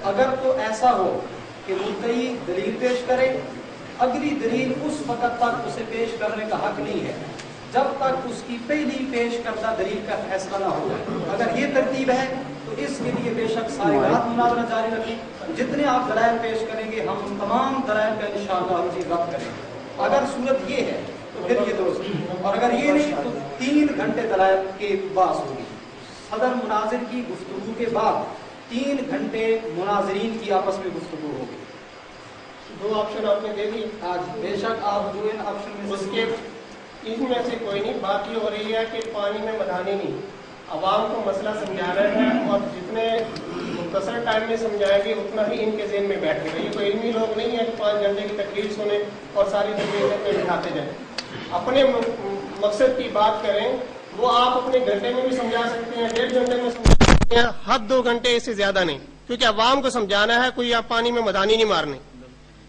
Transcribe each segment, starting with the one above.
اگر تو ایسا ہو کہ مدعی دلیل پیش کرے، اگلی دلیل اس وقت تک اسے پیش کرنے کا حق نہیں ہے جب تک اس کی پہلی پیش کردہ دلیل کا فیصلہ نہ ہو۔ اگر یہ ترتیب ہے تو اس کے لیے بے شک ساری رات مناظرہ جاری رکھیں، جتنے آپ دلائل پیش کریں گے ہم تمام دلائل کا انشاءاللہ ہم چیز رد کریں گے۔ اگر صورت یہ ہے تو پھر یہ درست، اور اگر یہ نہیں تو 3 گھنٹے دلائل کے بحث ہوگی۔ صدر مناظر کی گفتگو کے بعد 3 گھنٹے مناظرین کی آپس میں گفتگو ہوگی۔ 2 آپشن آپ نے دے دی آج بے شک آپ جو ان آپشن میں اس کے ان میں سے کوئی نہیں، بات یہ ہو رہی ہے کہ پانی میں مدانی نہیں، عوام کو مسئلہ سمجھا رہے ہیں اور جتنے مختصر ٹائم میں سمجھائیں گے اتنا ہی ان کے ذہن میں بیٹھے گا۔ یہ کوئی علمی لوگ نہیں ہے کہ 5 گھنٹے کی تقریر سنیں اور ساری تقریر میں بٹھاتے جائیں۔ اپنے مقصد کی بات کریں، وہ آپ اپنے گھنٹے میں بھی سمجھا سکتے ہیں، 1.5 گھنٹے میں سمجھا سکتے ہیں، حد 2 گھنٹے اس سے زیادہ نہیں، کیونکہ عوام کو سمجھانا ہے، کوئی آپ پانی میں مدانی نہیں مارنے۔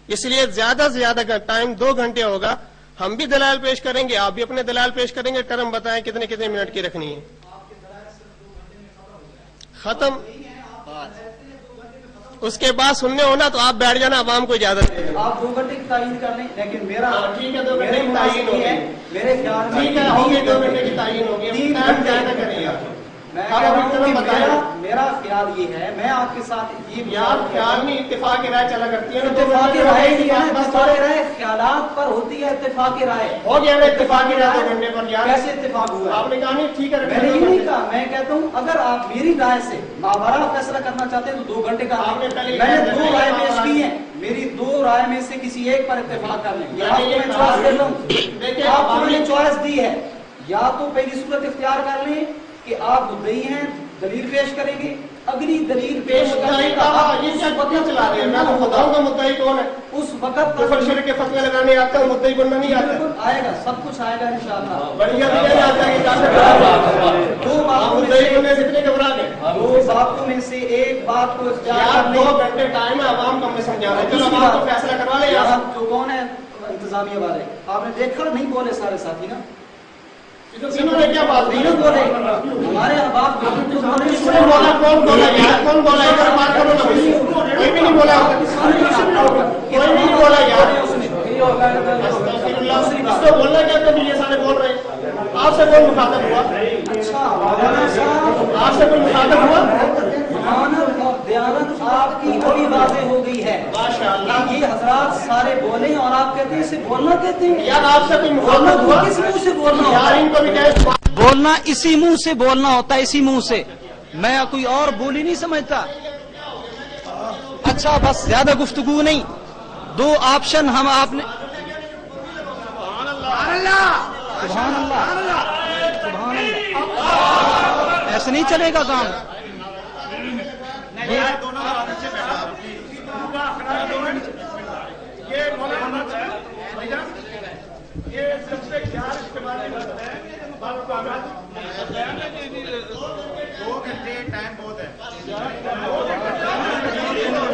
اس لیے زیادہ سے زیادہ ٹائم 2 گھنٹے ہوگا۔ ہم بھی دلائل پیش کریں گے، آپ بھی اپنے دلائل پیش کریں گے، ٹرم بتائیں کتنے کتنے منٹ کی رکھنی ہے۔ ختم، اس کے بعد سننے ہونا تو آپ بیٹھ جانا، عوام کو اجازت دیں۔ آپ 2 گھنٹے کی تعین کر لیں، لیکن میرا ٹھیک ہے 2 گھنٹے کی تعین ہوگی، میرے خیال میں ٹھیک ہے ہوگی 2 گھنٹے کی تعین ہوگی، 3 گھنٹے زیادہ کریں یار۔ میں کہہ رہا ہوں کہ میرا خیال یہ ہے، میں آپ کے ساتھ یہ یار خیال نہیں، اتفاق رائے چلا کرتی ہے نا، اتفاق رائے نہیں ہے، اتفاق رائے خیالات پر ہوتی ہے، اتفاق رائے ہو گیا نا اتفاق رائے 2 گھنٹے پر یار۔ کیسے اتفاق ہوا؟ آپ نے کہا نہیں ٹھیک ہے، میں نے یہ نہیں کہا، میں کہتا ہوں اگر آپ میری رائے سے ماورا فیصلہ کرنا چاہتے ہیں تو 2 گھنٹے کا، آپ نے پہلے میں نے 2 رائے پیش کی ہیں، میری 2 رائے میں سے کسی ایک پر اتفاق کر لیں، یا تو میں چوائس دے دوں، آپ کو میں نے چوائس دی ہے، یا تو پہلی صورت اختیار کر لیں کہ آپ مدعی ہیں، دلیل پیش کریں گے، اگلی دلیل پیش کرنے کا یہ کیا پتہ چلا رہے ہیں، میں تو بتاؤں گا مدعی کون ہے، اس وقت کفر شرک کے فتوے لگانے آتا ہے، مدعی بننا نہیں آتا۔ آئے گا، سب کچھ آئے گا انشاءاللہ۔ بڑھیا نہیں آتا ہے کہ 2 باتوں میں مدعی بننے سے اتنے گھبرا گئے۔ 2 باتوں میں سے ایک بات کو اختیار یار کر 2 لیں۔ گھنٹے ٹائم ہے، عوام کو ہمیں سمجھا رہے ہیں، چلو عوام کو فیصلہ کروا لیں یار۔ جو کون ہے انتظامیہ والے، آپ نے دیکھا نہیں بولے سارے ساتھی نا، انہوں نے کیا بات کی؟ نہیں بولے، ہمارے احباب کس نے بولا؟ کون بولا یار؟ کون بولا؟ ادھر بات کرو نا، کوئی بھی نہیں بولا، کوئی بھی نہیں بولا یار۔ اس کو بولنا کیا کہ یہ سارے بول رہے ہیں؟ آپ سے کوئی مخاطب ہوا؟ آپ سے کوئی مخاطب ہوا؟ امانت اور دیانت آپ کی بڑی واضح ہو گئی ہے ماشاءاللہ۔ یہ حضرات سارے بولے اور آپ کہتے ہیں اسے بولنا کہتے ہیں یار آپ سے کوئی مخاطب ہوا؟ کس منہ سے بولنا یار ان کو بھی کہہ بولنا اسی منہ سے بولنا ہوتا ہے، اسی منہ سے، میں کوئی اور بولی نہیں سمجھتا۔ اچھا بس زیادہ گفتگو نہیں، 2 آپشن ہم آپ نے، سبحان اللہ سبحان اللہ، ایسے نہیں چلے گا کام۔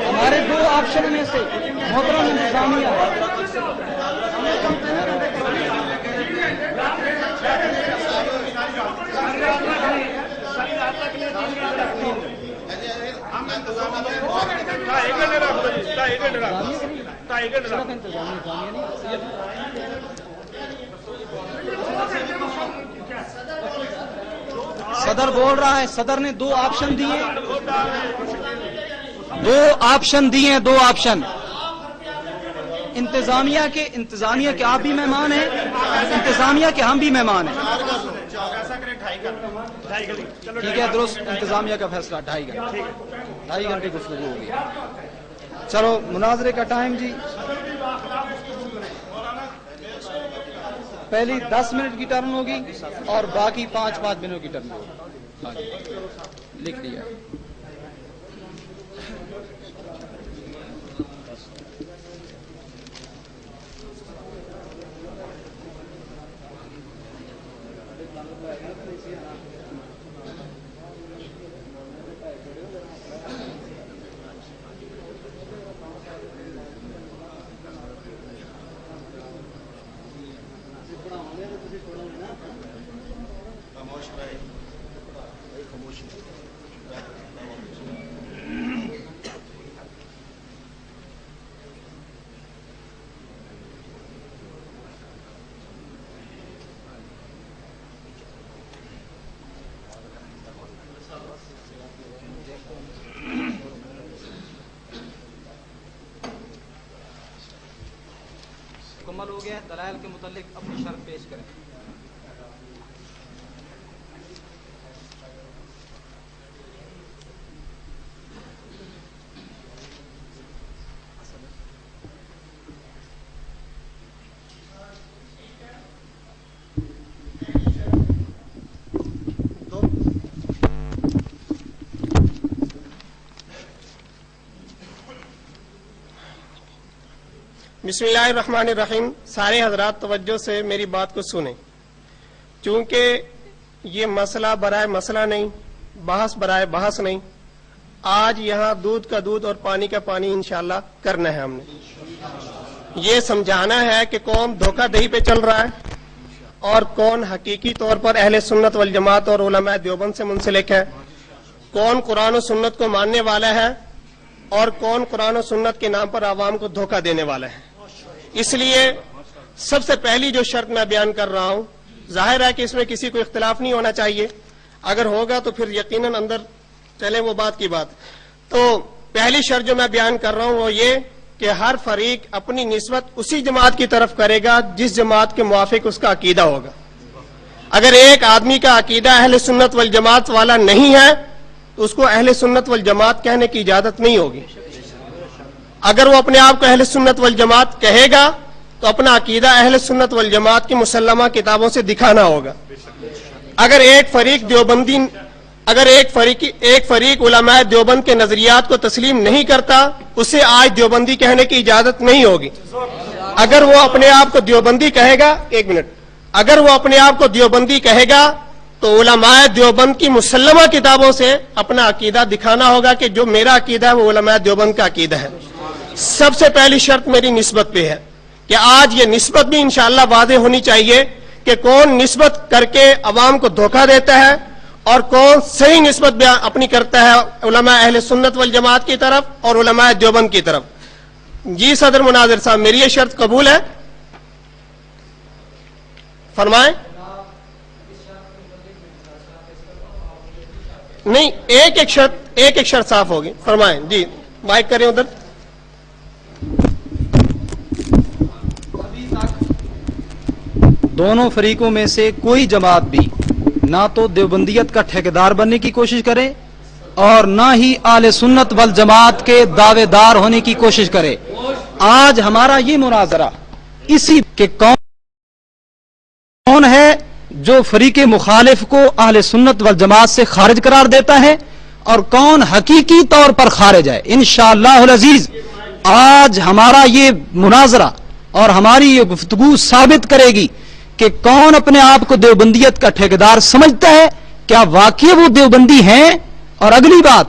ہمارے 2 آپشن میں سے محترم انتظامیہ صدر بول رہا ہے، صدر نے 2 آپشن دیے، 2 آپشن دیے، 2 آپشن انتظامیہ کے آپ بھی مہمان ہیں، انتظامیہ کے ہم بھی مہمان ہیں۔ ٹھیک ہے درست، انتظامیہ کا فیصلہ 2.5 گھنٹے گفتگو ہوگی۔ چلو مناظرے کا ٹائم جی، پہلی 10 منٹ کی ٹرن ہوگی اور باقی 5-5 منٹ کی ٹرن ہوگی۔ لکھ لیا۔ مکمل ہو گیا ہے، دلائل کے متعلق اپنی شرط پیش کریں۔ بسم اللہ الرحمن الرحیم۔ سارے حضرات توجہ سے میری بات کو سنیں، چونکہ یہ مسئلہ برائے مسئلہ نہیں، بحث برائے بحث نہیں، آج یہاں دودھ کا دودھ اور پانی کا پانی انشاءاللہ کرنا ہے۔ ہم نے یہ سمجھانا ہے کہ کون دھوکہ دہی پہ چل رہا ہے اور کون حقیقی طور پر اہل سنت والجماعت اور علماء دیوبند سے منسلک ہے، کون قرآن و سنت کو ماننے والا ہے اور کون قرآن و سنت کے نام پر عوام کو دھوکہ دینے والا ہے۔ اس لیے سب سے پہلی جو شرط میں بیان کر رہا ہوں، ظاہر ہے کہ اس میں کسی کو اختلاف نہیں ہونا چاہیے، اگر ہوگا تو پھر یقیناً اندر چلے وہ بات کی بات۔ تو پہلی شرط جو میں بیان کر رہا ہوں وہ یہ کہ ہر فریق اپنی نسبت اسی جماعت کی طرف کرے گا جس جماعت کے موافق اس کا عقیدہ ہوگا۔ اگر ایک آدمی کا عقیدہ اہل سنت والجماعت والا نہیں ہے تو اس کو اہل سنت والجماعت کہنے کی اجازت نہیں ہوگی۔ اگر وہ اپنے آپ کو اہل سنت والجماعت کہے گا تو اپنا عقیدہ اہل سنت والجماعت کی مسلمہ کتابوں سے دکھانا ہوگا۔ اگر ایک فریق علماء دیوبند کے نظریات کو تسلیم نہیں کرتا، اسے آج دیوبندی کہنے کی اجازت نہیں ہوگی۔ اگر وہ اپنے آپ کو دیوبندی کہے گا، اگر وہ اپنے آپ کو دیوبندی کہے گا تو علماء دیوبند کی مسلمہ کتابوں سے اپنا عقیدہ دکھانا ہوگا کہ جو میرا عقیدہ ہے وہ علماء دیوبند کا عقیدہ ہے۔ سب سے پہلی شرط میری نسبت پہ ہے کہ آج یہ نسبت بھی انشاءاللہ واضح ہونی چاہیے کہ کون نسبت کر کے عوام کو دھوکہ دیتا ہے اور کون صحیح نسبت اپنی کرتا ہے علماء اہل سنت والجماعت کی طرف اور علماء دیوبند کی طرف۔ جی صدر مناظر صاحب، میری یہ شرط قبول ہے؟ فرمائیں۔ نہیں، ایک ایک شرط صاف ہوگی، فرمائیں۔ جی مائک کریں ادھر۔ دونوں فریقوں میں سے کوئی جماعت بھی نہ تو دیوبندیت کا ٹھیکیدار بننے کی کوشش کرے اور نہ ہی اہل سنت والجماعت کے دعوے دار ہونے کی کوشش کرے۔ آج ہمارا یہ مناظرہ اسی کہ کون ہے جو فریق مخالف کو اہل سنت والجماعت سے خارج قرار دیتا ہے اور کون حقیقی طور پر خارج ہے۔ انشاءاللہ العزیز آج ہمارا یہ مناظرہ اور ہماری یہ گفتگو ثابت کرے گی کہ کون اپنے آپ کو دیوبندیت کا ٹھیکیدار سمجھتا ہے، کیا واقعی وہ دیوبندی ہیں، اور اگلی بات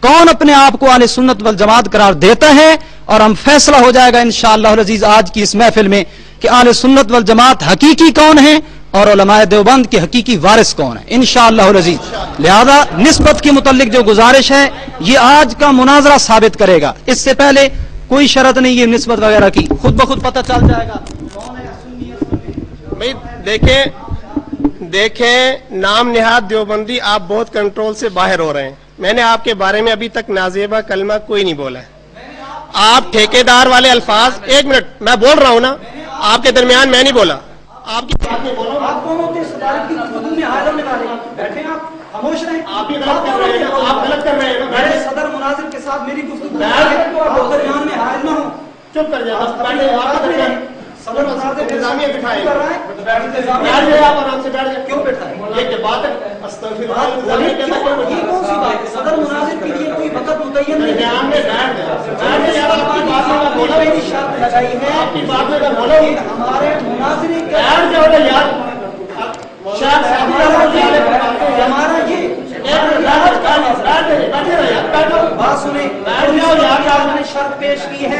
کون اپنے آپ کو اہل سنت والجماعت قرار دیتا ہے، اور ہم فیصلہ ہو جائے گا انشاءاللہ العزیز آج کی اس محفل میں کہ اہل سنت والجماعت حقیقی کون ہیں اور علماء دیوبند کے حقیقی وارث کون ہیں انشاءاللہ العزیز۔ لہذا نسبت کے متعلق جو گزارش ہے یہ آج کا مناظرہ ثابت کرے گا، اس سے پہلے کوئی شرط نہیں ہے نسبت وغیرہ کی، خود بخود پتہ چل جائے گا۔ بھائی دیکھیں نام نہاد دیوبندی آپ بہت کنٹرول سے باہر ہو رہے ہیں۔ میں نے آپ کے بارے میں ابھی تک نازیبہ کلمہ کوئی نہیں بولا ہے۔ آپ ٹھیکیدار والے الفاظ، ایک منٹ میں بول رہا ہوں نا، آپ کے درمیان میں نہیں بولا، آپ کی بات میں بول رہا ہوں۔ آپ دونوں کے صدارت کی خود میں حاضر میں ڈالیں، بیٹھیں آپ خاموش رہیں۔ آپ بھی غلط کر رہے ہیں، آپ غلط کر رہے ہیں۔ میرے صدر مناظر کے ساتھ میری گفتگو آپ درمیان میں حاضر نہ ہوں۔ چپ کر جائے، بس بیٹھے آپ کے درمیان صدر مناظر انتظامیہ بٹھائے کر رہا ہے، بیٹھ جائے، آپ آرام سے بیٹھ جائیں۔ کیوں بیٹھا ہے؟ یہ بات ہے، استغفر یہ اللہ۔ کون سی بات ہے؟ صدر مناظر کے لیے کوئی وقت متعین نہیں ہے۔ درمیان میں بیٹھ جائے، آپ کی بات میں آپ نے میری شرط لگائی ہے، آپ کی بات میں بولو، کہ ہمارے مناظرے کے بیٹھ جاؤ نا یار۔ ہمارا یہ بات سنیں، نے شرط پیش کی ہے،